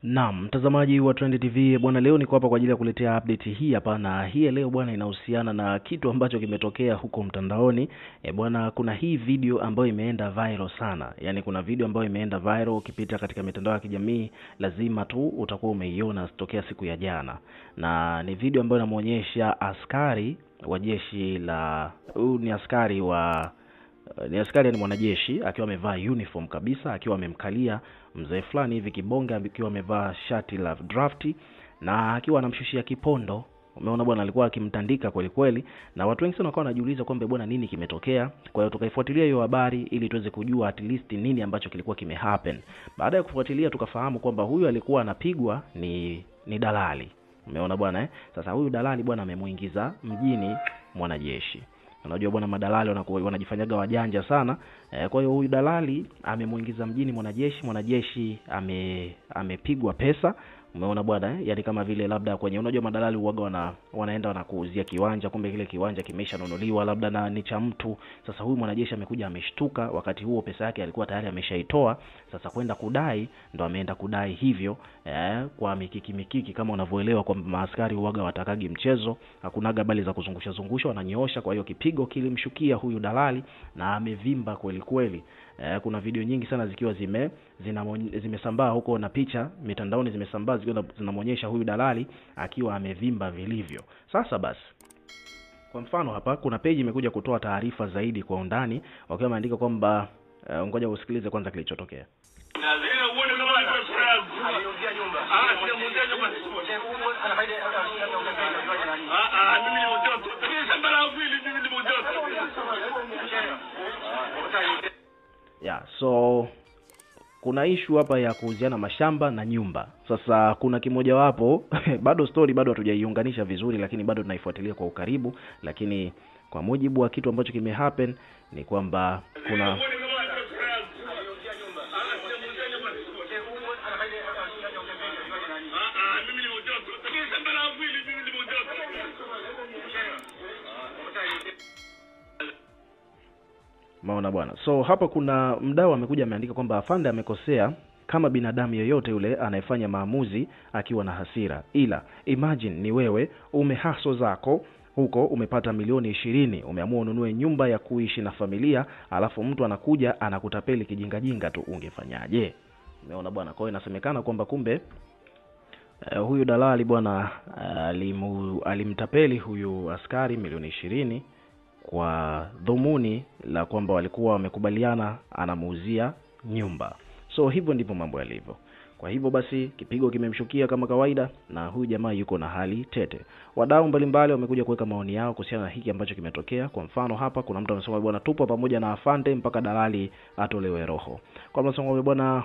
Naam, mtazamaji wa Trend TV bwana, leo niko hapa kwa ajili ya kuletea update hii hapa, na hii leo bwana inahusiana na kitu ambacho kimetokea huko mtandaoni. Bwana, kuna hii video ambayo imeenda viral sana. Yaani kuna video ambayo imeenda viral, ukipita katika mitandao ya kijamii lazima tu utakuwa umeiona tokea siku ya jana. Na ni video ambayo inamuonyesha askari wa jeshi la ni askari ni mwanajeshi akiwa amevaa uniform kabisa, akiwa amemkalia mzee fulani hivi kibonge, akiwa amevaa shati la drafti na akiwa anamshushia kipondo. Umeona bwana, alikuwa akimtandika kweli kweli, na watu wengi sana wakawa wanajiuliza kwamba bwana nini kimetokea. Kwa hiyo tukaifuatilia hiyo habari ili tuweze kujua at least nini ambacho kilikuwa kimehappen. Baada ya kufuatilia tukafahamu kwamba huyu alikuwa anapigwa ni dalali. Umeona bwana Sasa huyu dalali bwana amemuingiza mjini mwanajeshi. Unajua bwana, madalali wanajifanyaga wajanja sana. Kwa hiyo huyu dalali amemuingiza mjini mwanajeshi amepigwa pesa. Umeona bwana Yaani kama vile labda kwenye, unajua madalali huaga wanaenda wanakuuzia kiwanja, kumbe kile kiwanja kimeshanunuliwa labda na ni cha mtu. Sasa huyu mwanajeshi amekuja ameshtuka, wakati huo pesa yake alikuwa tayari ameshaitoa. Sasa kwenda kudai, ndo ameenda kudai hivyo kwa mikiki kama unavyoelewa kwa maaskari huaga watakagi mchezo, hakunaga bali za kuzungusha wananyoosha. Kwa hiyo kipigo kilimshukia huyu dalali na amevimba kweli kweli. Kuna video nyingi sana zikiwa zimesambaa huko na picha mitandaoni zimesambaa zikiwa zinamuonyesha huyu dalali akiwa amevimba vilivyo. Sasa basi, kwa mfano hapa kuna page imekuja kutoa taarifa zaidi kwa undani, wakiwa wameandika kwamba ngoja usikilize kwanza kilichotokea. So kuna issue hapa ya kuuziana mashamba na nyumba. Sasa kuna kimoja wapo bado story bado hatujaiunganisha vizuri, lakini bado tunaifuatilia kwa ukaribu. Lakini kwa mujibu wa kitu ambacho kimehappen ni kwamba kuna maona bwana. So hapa kuna mdau amekuja ameandika kwamba afande amekosea kama binadamu yeyote yule anayefanya maamuzi akiwa na hasira. Ila imagine ni wewe umehaso zako huko, umepata milioni 20, umeamua ununue nyumba ya kuishi na familia, alafu mtu anakuja anakutapeli kijinga tu, ungefanyaje? Umeona bwana. Kwa hiyo inasemekana kwamba kumbe huyu dalali bwana alimtapeli huyu askari milioni 20 kwa dhumuni la kwamba walikuwa wamekubaliana anamuuzia nyumba. So hivyo ndivyo mambo yalivyo. Kwa hivyo basi kipigo kimemshukia kama kawaida, na huyu jamaa yuko na hali tete. Wadau mbalimbali wamekuja kuweka maoni yao kuhusiana na hiki ambacho kimetokea. Kwa mfano hapa kuna mtu anasema bwana, tupo pamoja na afande mpaka dalali atolewe roho. Kwa mtu anasema bwana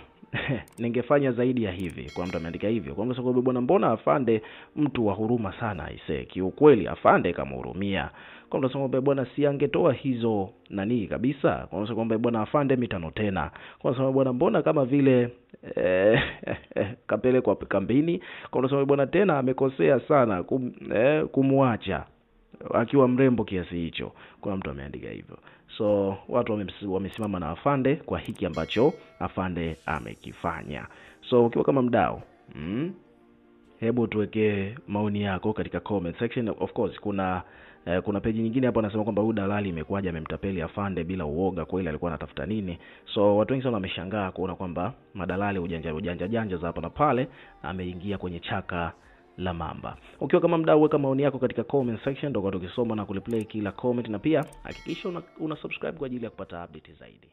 ningefanya zaidi ya hivi. Kwa mtu ameandika hivyo. Kwa mtu anasema bwana, mbona afande mtu wa huruma sana aisee, kiukweli afande kama hurumia. Kwa mtu anasema bwana, si angetoa hizo nani kabisa. Kwa mtu anasema bwana, afande mitano tena. Kwa mtu anasema bwana, mbona kama vile kapele kwa kambini. Kwa mtu anasema bwana, tena amekosea sana kumwacha akiwa mrembo kiasi hicho. Kwa mtu ameandika hivyo. So watu wamesimama na afande kwa hiki ambacho afande amekifanya. So ukiwa kama mdau, hebu tuweke maoni yako katika comment section. Of course kuna page nyingine hapo anasema kwamba huyu dalali imekuaje amemtapeli afande bila uoga, kwa ile alikuwa anatafuta nini. So watu wengi sana wameshangaa kuona kwamba madalali ujanja za hapa na pale ameingia kwenye chaka la mamba. Ukiwa kama mdau, weka maoni yako katika comment section, ndio tukisoma na kuliplay kila comment, na pia hakikisha una subscribe kwa ajili ya kupata update zaidi.